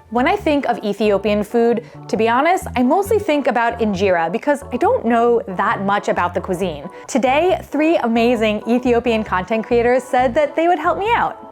When I think of Ethiopian food, to be honest, I mostly think about injera because I don't know that much about the cuisine. Today, 3 amazing Ethiopian content creators said that they would help me out.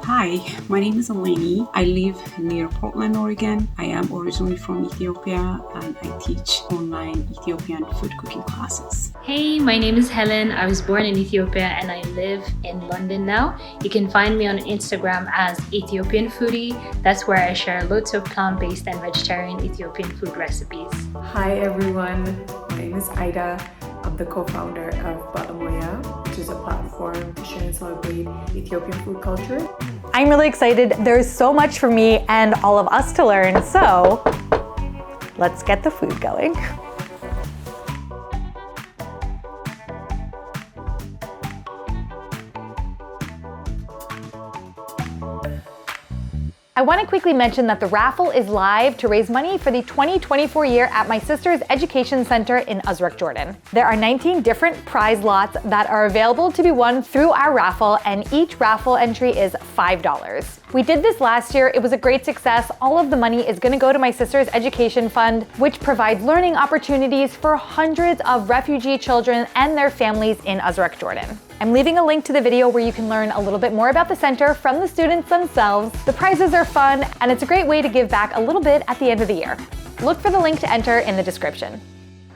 Hi, my name is Eleni. I live near Portland, Oregon. I am originally from Ethiopia and I teach online Ethiopian food cooking classes. Hey, my name is Helen. I was born in Ethiopia and I live in London now. You can find me on Instagram as Ethiopian Foodie. That's where I share loads of plant-based and vegetarian Ethiopian food recipes. Hi everyone, my name is Ayda. I'm the co-founder of Balamoya, which is a platform to share and celebrate Ethiopian food culture. I'm really excited. There's so much for me and all of us to learn, so let's get the food going. I want to quickly mention that the raffle is live to raise money for the 2024 year at my sister's education center in Uzrek, Jordan. There are 19 different prize lots that are available to be won through our raffle, and each raffle entry is $5. We did this last year. It was a great success. All of the money is going to go to my sister's education fund, which provides learning opportunities for hundreds of refugee children and their families in Uzrek, Jordan. I'm leaving a link to the video where you can learn a little bit more about the center from the students themselves. The prizes are fun, and it's a great way to give back a little bit at the end of the year. Look for the link to enter in the description.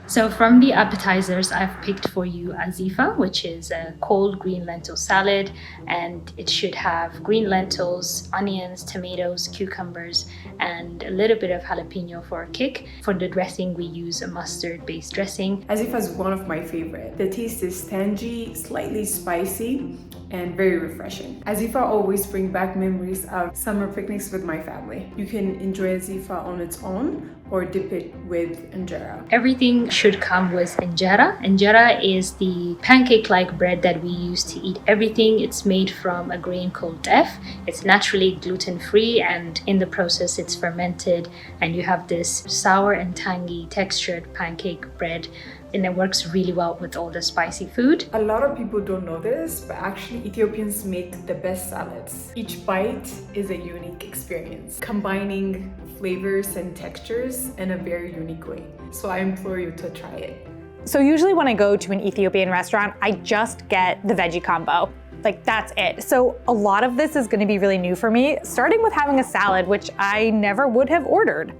So from the appetizers, I've picked for you Azefa, which is a cold green lentil salad, and it should have green lentils, onions, tomatoes, cucumbers, and a little bit of jalapeno for a kick. For the dressing, we use a mustard-based dressing. Azefa is one of my favorite. The taste is tangy, slightly spicy, and very refreshing. Azefa always brings back memories of summer picnics with my family. You can enjoy Azefa on its own or dip it with injera. Everything should come with injera. Injera is the pancake-like bread that we use to eat everything. It's made from a grain called teff. It's naturally gluten-free, and in the process it's fermented, and you have this sour and tangy textured pancake bread, and it works really well with all the spicy food. A lot of people don't know this, but actually Ethiopians make the best salads. Each bite is a unique experience, combining flavors and textures in a very unique way. So I implore you to try it. So usually when I go to an Ethiopian restaurant, I just get the veggie combo. Like, that's it. So a lot of this is gonna be really new for me, starting with having a salad, which I never would have ordered.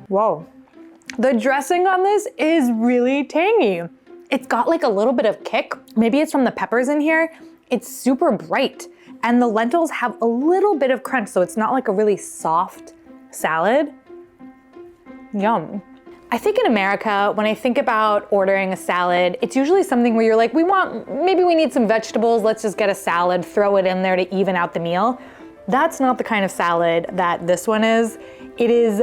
Whoa. The dressing on this is really tangy. It's got like a little bit of kick. Maybe it's from the peppers in here. It's super bright. And the lentils have a little bit of crunch, so it's not like a really soft salad. Yum. I think in America, when I think about ordering a salad, it's usually something where you're like, maybe we need some vegetables, let's just get a salad, throw it in there to even out the meal. That's not the kind of salad that this one is. It is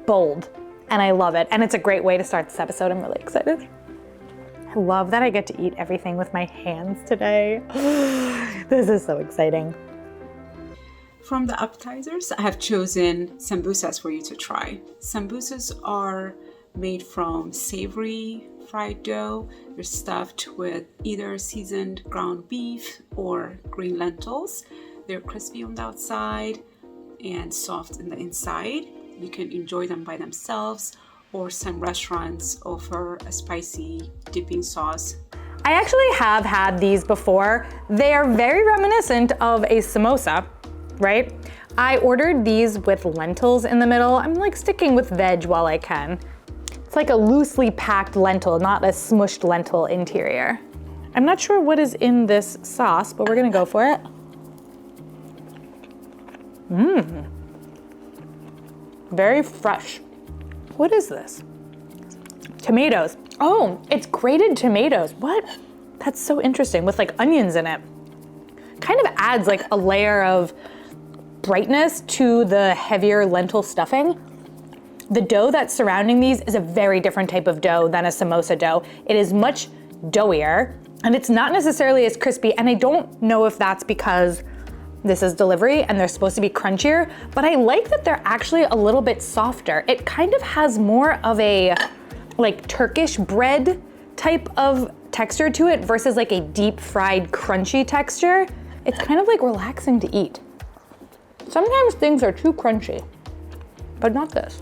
bold. And I love it. And it's a great way to start this episode. I'm really excited. I love that I get to eat everything with my hands today. This is so exciting. From the appetizers, I have chosen sambusas for you to try. Sambusas are made from savory fried dough. They're stuffed with either seasoned ground beef or green lentils. They're crispy on the outside and soft in the inside. You can enjoy them by themselves, or some restaurants offer a spicy dipping sauce. I actually have had these before. They are very reminiscent of a samosa, right? I ordered these with lentils in the middle. I'm like sticking with veg while I can. It's like a loosely packed lentil, not a smushed lentil interior. I'm not sure what is in this sauce, but we're gonna go for it. Very fresh. What is this? Tomatoes. Oh, it's grated tomatoes. What? That's so interesting, with like onions in it. Kind of adds like a layer of brightness to the heavier lentil stuffing. The dough that's surrounding these is a very different type of dough than a samosa dough. It is much doughier, and it's not necessarily as crispy, and I don't know if that's because this is delivery and they're supposed to be crunchier, but I like that they're actually a little bit softer. It kind of has more of a like Turkish bread type of texture to it versus like a deep fried crunchy texture. It's kind of like relaxing to eat. Sometimes things are too crunchy, but not this.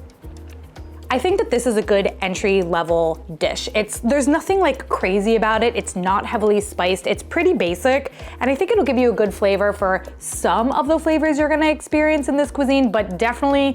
I think that this is a good entry level dish. There's nothing like crazy about it. It's not heavily spiced. It's pretty basic. And I think it'll give you a good flavor for some of the flavors you're gonna experience in this cuisine, but definitely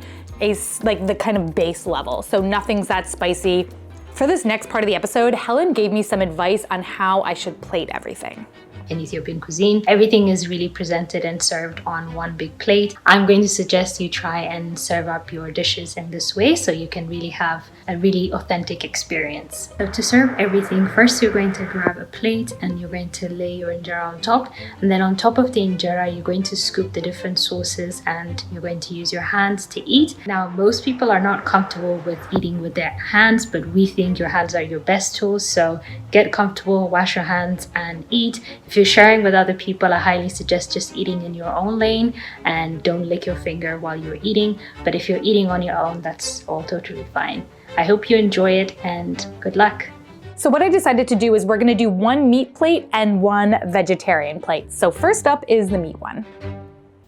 like the kind of base level. So nothing's that spicy. For this next part of the episode, Helen gave me some advice on how I should plate everything. In Ethiopian cuisine, everything is really presented and served on one big plate. I'm going to suggest you try and serve up your dishes in this way so you can really have a really authentic experience. So to serve everything, first you're going to grab a plate and you're going to lay your injera on top, and then on top of the injera you're going to scoop the different sauces and you're going to use your hands to eat. Now most people are not comfortable with eating with their hands, but we think your hands are your best tools, so get comfortable, wash your hands and eat. If you're sharing with other people, I highly suggest just eating in your own lane and don't lick your finger while you're eating. But if you're eating on your own, that's all totally fine. I hope you enjoy it and good luck. So what I decided to do is we're gonna do one meat plate and one vegetarian plate. So first up is the meat one.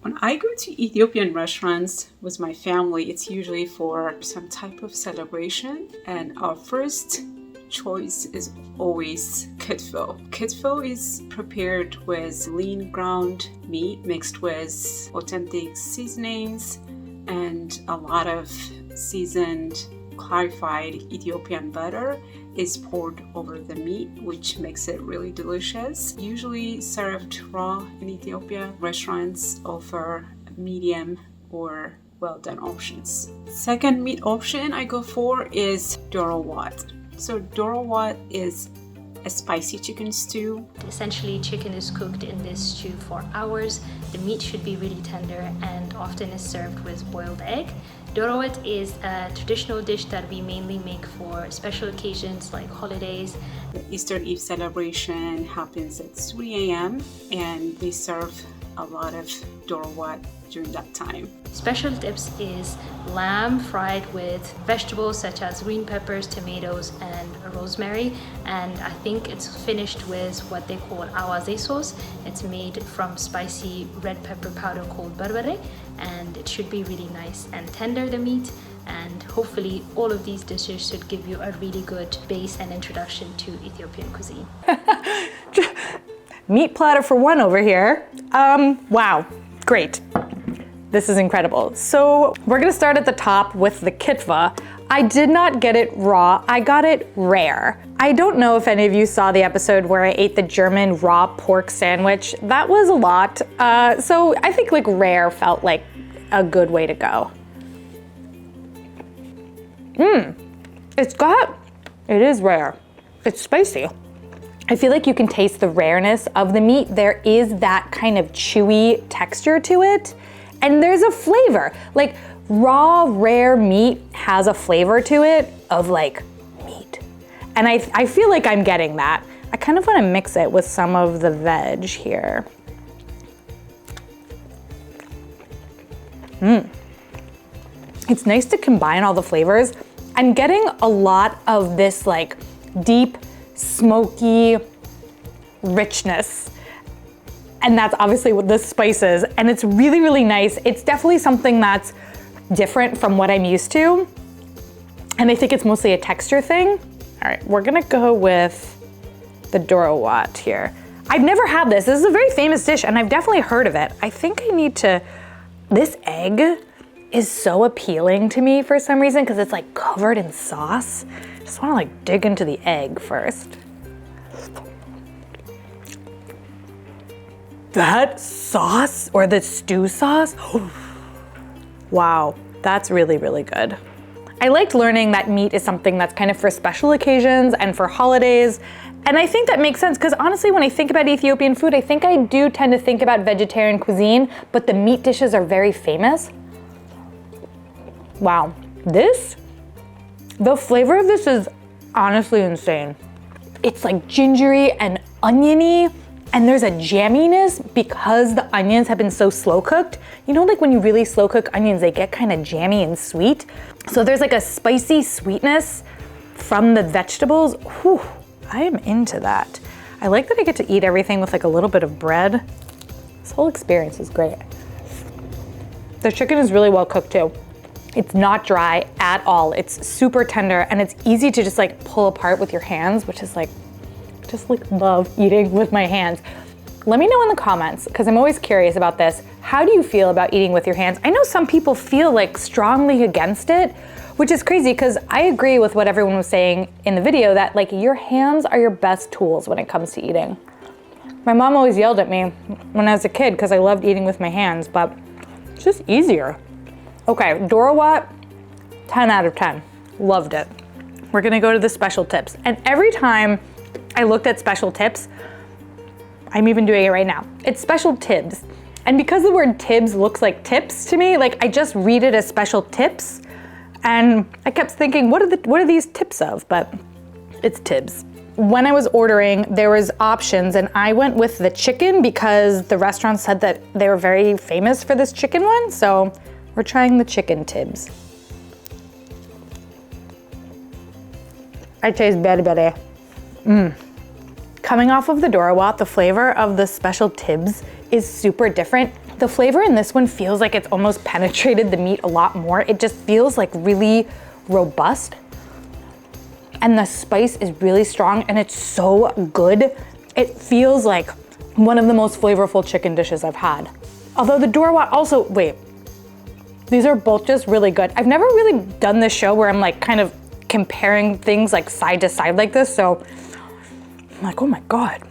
When I go to Ethiopian restaurants with my family, it's usually for some type of celebration, and our first choice is always Kitfo. Kitfo is prepared with lean ground meat mixed with authentic seasonings and a lot of seasoned, clarified Ethiopian butter is poured over the meat, which makes it really delicious. Usually served raw in Ethiopia, restaurants offer medium or well-done options. Second meat option I go for is Doro Wat. So Doro Wat is a spicy chicken stew. Essentially, chicken is cooked in this stew for hours. The meat should be really tender and often is served with boiled egg. Doro Wat is a traditional dish that we mainly make for special occasions like holidays. The Easter Eve celebration happens at 3 a.m. and they serve a lot of Doro Wat during that time. Special tips is lamb fried with vegetables such as green peppers, tomatoes, and rosemary. And I think it's finished with what they call awaze sauce. It's made from spicy red pepper powder called barbare, and it should be really nice and tender, the meat. And hopefully all of these dishes should give you a really good base and introduction to Ethiopian cuisine. Meat platter for one over here. Wow, great. This is incredible. So we're gonna start at the top with the kitfa. I did not get it raw, I got it rare. I don't know if any of you saw the episode where I ate the German raw pork sandwich. That was a lot. So I think like rare felt like a good way to go. It is rare. It's spicy. I feel like you can taste the rareness of the meat. There is that kind of chewy texture to it. And there's a flavor. Like raw, rare meat has a flavor to it of like meat. And I feel like I'm getting that. I kind of want to mix it with some of the veg here. It's nice to combine all the flavors. I'm getting a lot of this like deep, smoky richness. And that's obviously what the spice is. And it's really, really nice. It's definitely something that's different from what I'm used to. And I think it's mostly a texture thing. All right, we're gonna go with the Doro Wat here. I've never had this. This is a very famous dish and I've definitely heard of it. I think I need to, this egg is so appealing to me for some reason because it's like covered in sauce. I just wanna like dig into the egg first. That sauce or the stew sauce, wow, that's really, really good. I liked learning that meat is something that's kind of for special occasions and for holidays. And I think that makes sense because honestly, when I think about Ethiopian food, I think I do tend to think about vegetarian cuisine, but the meat dishes are very famous. Wow, the flavor of this is honestly insane. It's like gingery and oniony, and there's a jamminess because the onions have been so slow cooked. You know, like when you really slow cook onions, they get kind of jammy and sweet. So there's like a spicy sweetness from the vegetables. Whew, I am into that. I like that I get to eat everything with like a little bit of bread. This whole experience is great. The chicken is really well cooked too. It's not dry at all. It's super tender and it's easy to just like pull apart with your hands, which is like, just like love eating with my hands. Let me know in the comments, because I'm always curious about this. How do you feel about eating with your hands? I know some people feel like strongly against it, which is crazy because I agree with what everyone was saying in the video that like your hands are your best tools when it comes to eating. My mom always yelled at me when I was a kid because I loved eating with my hands, but it's just easier. Okay, Doro Wat, 10 out of 10. Loved it. We're gonna go to the special tips. And every time I looked at special tips, I'm even doing it right now. It's special Tibs. And because the word Tibs looks like tips to me, like I just read it as special tips. And I kept thinking, what are these tips of? But it's Tibs. When I was ordering, there was options and I went with the chicken because the restaurant said that they were very famous for this chicken one. So we're trying the chicken Tibs. I taste berry. Coming off of the Doro Wat, the flavor of the special Tibs is super different. The flavor in this one feels like it's almost penetrated the meat a lot more. It just feels like really robust. And the spice is really strong and it's so good. It feels like one of the most flavorful chicken dishes I've had. Although the Doro Wat also, wait, these are both just really good. I've never really done this show where I'm like kind of comparing things like side to side like this, so I'm like, oh my God.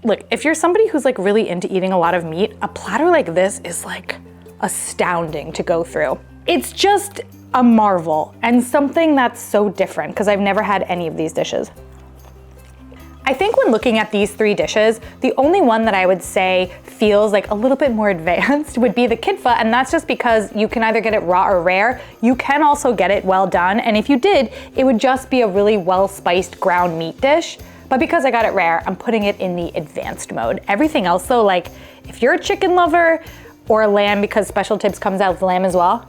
Look, if you're somebody who's like really into eating a lot of meat, a platter like this is like astounding to go through. It's just a marvel and something that's so different because I've never had any of these dishes. I think when looking at these three dishes, the only one that I would say feels like a little bit more advanced would be the Kitfo, and that's just because you can either get it raw or rare. You can also get it well done, and if you did, it would just be a really well-spiced ground meat dish. But because I got it rare, I'm putting it in the advanced mode. Everything else though, like if you're a chicken lover or a lamb, because Special Tips comes out with lamb as well,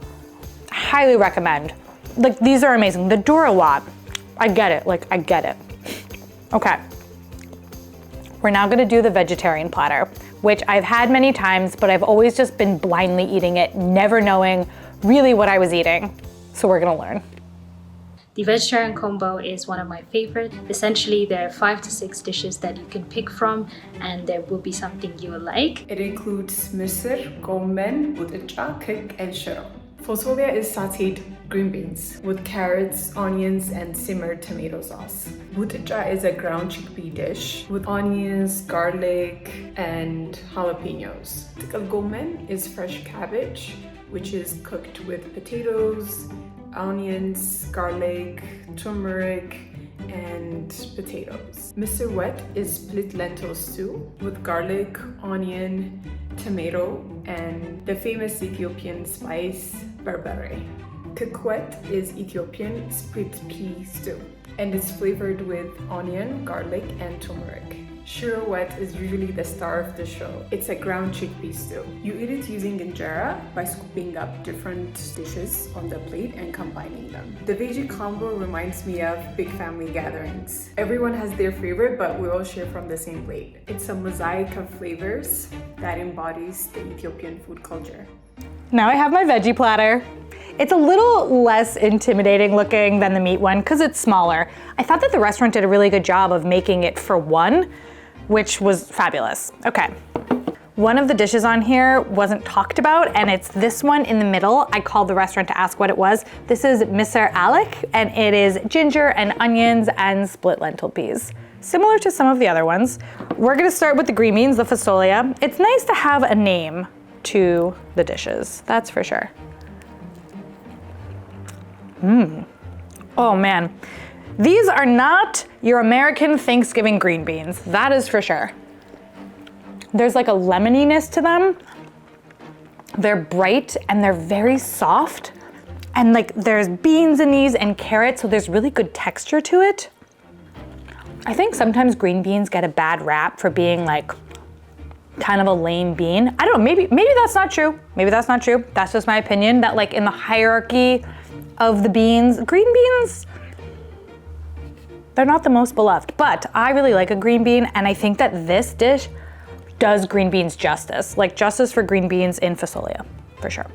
highly recommend. Like these are amazing. The Doro Wat, I get it, like I get it. Okay. We're now gonna do the vegetarian platter, which I've had many times, but I've always just been blindly eating it, never knowing really what I was eating. So we're gonna learn. The vegetarian combo is one of my favorite. Essentially, there are 5 to 6 dishes that you can pick from, and there will be something you will like. It includes misir, gomen, buticha, kik, and shro. Fossolia is sauteed green beans with carrots, onions, and simmered tomato sauce. Buticha is a ground chickpea dish with onions, garlic, and jalapenos. Tikil gomen is fresh cabbage, which is cooked with potatoes, onions, garlic, turmeric, and potatoes. Misir wet is split lentil stew with garlic, onion, tomato, and the famous Ethiopian spice berbere. Kikwet is Ethiopian split pea stew and is flavored with onion, garlic, and turmeric. Shro wet is usually the star of the show. It's a ground chickpea stew. You eat it using injera by scooping up different dishes on the plate and combining them. The veggie combo reminds me of big family gatherings. Everyone has their favorite, but we all share from the same plate. It's a mosaic of flavors that embodies the Ethiopian food culture. Now I have my veggie platter. It's a little less intimidating looking than the meat one because it's smaller. I thought that the restaurant did a really good job of making it for one, which was fabulous. Okay, one of the dishes on here wasn't talked about, and it's this one in the middle. I called the restaurant to ask what it was. This is Minchet Alech, and it is ginger and onions and split lentil peas. Similar to some of the other ones. We're gonna start with the green beans, the Fossolia. It's nice to have a name to the dishes, that's for sure. Oh man. These are not your American Thanksgiving green beans, that is for sure. There's like a lemoniness to them. They're bright and they're very soft. And like there's beans in these and carrots, so there's really good texture to it. I think sometimes green beans get a bad rap for being like kind of a lame bean. I don't know, maybe that's not true. Maybe that's not true. That's just my opinion, that like in the hierarchy of the beans, green beans, they're not the most beloved, but I really like a green bean, and I think that this dish does green beans justice, like justice for green beans in Fossolia, for sure.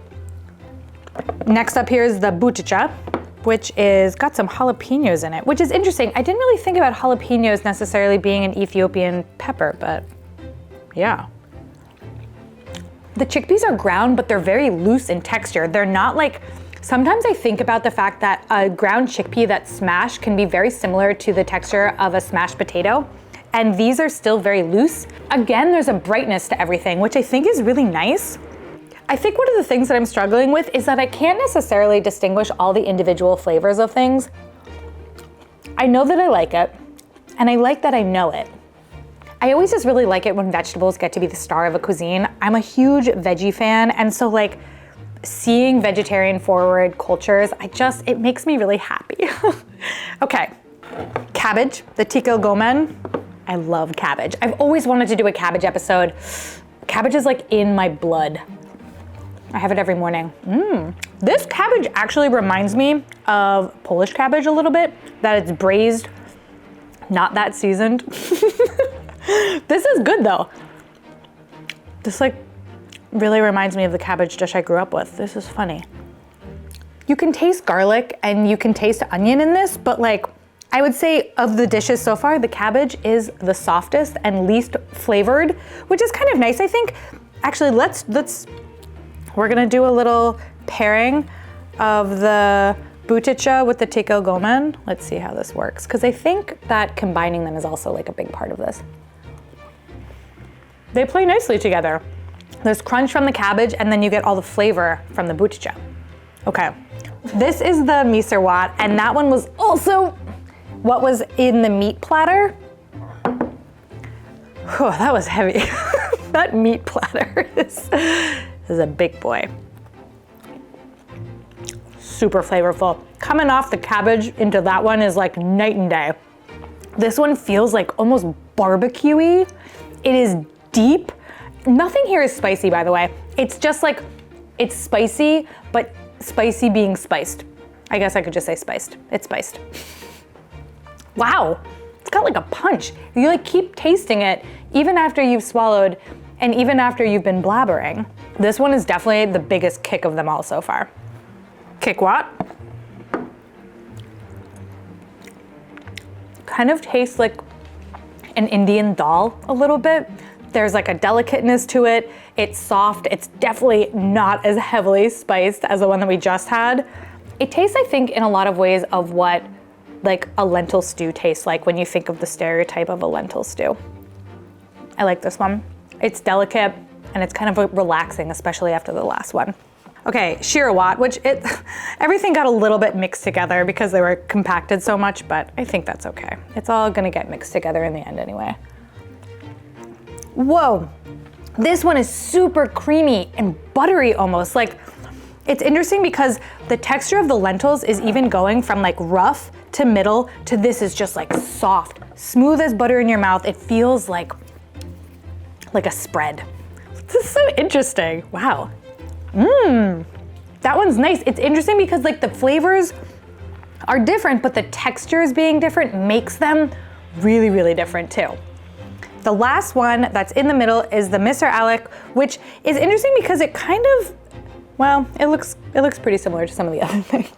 Next up here is the Buticha, which is got some jalapenos in it, which is interesting. I didn't really think about jalapenos necessarily being an Ethiopian pepper, but yeah. The chickpeas are ground, but they're very loose in texture. They're not like, sometimes I think about the fact that a ground chickpea that's smashed can be very similar to the texture of a smashed potato. And these are still very loose. Again, there's a brightness to everything, which I think is really nice. I think one of the things that I'm struggling with is that I can't necessarily distinguish all the individual flavors of things. I know that I like it, and I like that I know it. I always just really like it when vegetables get to be the star of a cuisine. I'm a huge veggie fan, and so like seeing vegetarian forward cultures, it makes me really happy. Okay, cabbage, the Tikil Gomen. I love cabbage. I've always wanted to do a cabbage episode. Cabbage is like in my blood. I have it every morning. This cabbage actually reminds me of Polish cabbage a little bit, that it's braised, not that seasoned. This is good though. This like really reminds me of the cabbage dish I grew up with. This is funny. You can taste garlic and you can taste onion in this, but like I would say of the dishes so far, the cabbage is the softest and least flavored, which is kind of nice. I think actually we're gonna do a little pairing of the Buticha with the Tikil Gomen. Let's see how this works, because I think that combining them is also like a big part of this. They play nicely together. There's crunch from the cabbage and then you get all the flavor from the Buticha. Okay, this is the Minchet Wat, and that one was also what was in the meat platter. Whew, that was heavy. That meat platter is a big boy. Super flavorful. Coming off the cabbage into that one is like night and day. This one feels like almost barbecue-y. It is deep. Nothing here is spicy, by the way. It's just like, it's spicy, but spicy being spiced. I guess I could just say spiced. It's spiced. Wow, it's got like a punch. You like keep tasting it even after you've swallowed and even after you've been blabbering. This one is definitely the biggest kick of them all so far. Kick what? Kind of tastes like an Indian dal a little bit. There's like a delicateness to it. It's soft. It's definitely not as heavily spiced as the one that we just had. It tastes, I think, in a lot of ways of what like a lentil stew tastes like when you think of the stereotype of a lentil stew. I like this one. It's delicate and it's kind of relaxing, especially after the last one. Okay, Shro Wat, which everything got a little bit mixed together because they were compacted so much, but I think that's okay. It's all gonna get mixed together in the end anyway. Whoa, this one is super creamy and buttery almost. Like, it's interesting because the texture of the lentils is even going from like rough to middle to this is just like soft, smooth as butter in your mouth. It feels like a spread. This is so interesting, wow. That one's nice. It's interesting because like the flavors are different, but the textures being different makes them really, really different too. The last one that's in the middle is the Mr. Alech, which is interesting because it kind of, well, it looks pretty similar to some of the other things.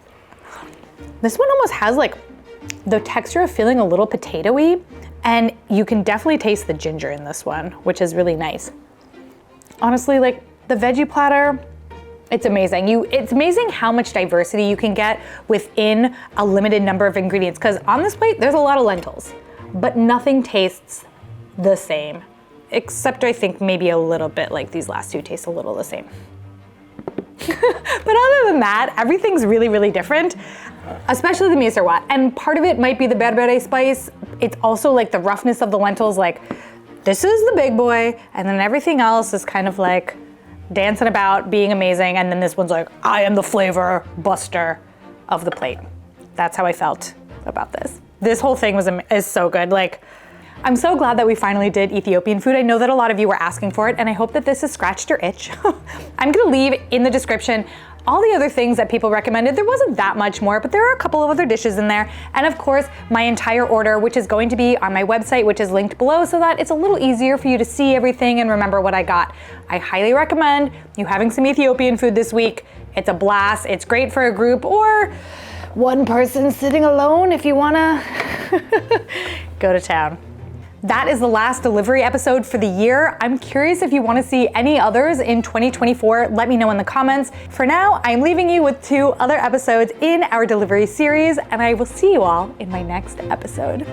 This one almost has like the texture of feeling a little potatoey, and you can definitely taste the ginger in this one, which is really nice. Honestly, like the veggie platter, it's amazing. It's amazing how much diversity you can get within a limited number of ingredients, because on this plate, there's a lot of lentils, but nothing tastes the same, except I think maybe a little bit like these last two taste a little the same. But other than that, everything's really, really different, especially the Minchet Wat. And part of it might be the berbere spice. It's also like the roughness of the lentils, like this is the big boy, and then everything else is kind of like dancing about, being amazing, and then this one's like, I am the flavor buster of the plate. That's how I felt about this. This whole thing is so good. Like, I'm so glad that we finally did Ethiopian food. I know that a lot of you were asking for it, and I hope that this has scratched your itch. I'm gonna leave in the description all the other things that people recommended. There wasn't that much more, but there are a couple of other dishes in there. And of course, my entire order, which is going to be on my website, which is linked below so that it's a little easier for you to see everything and remember what I got. I highly recommend you having some Ethiopian food this week. It's a blast. It's great for a group or one person sitting alone if you wanna go to town. That is the last delivery episode for the year. I'm curious if you want to see any others in 2024. Let me know in the comments. For now, I'm leaving you with 2 other episodes in our delivery series, and I will see you all in my next episode.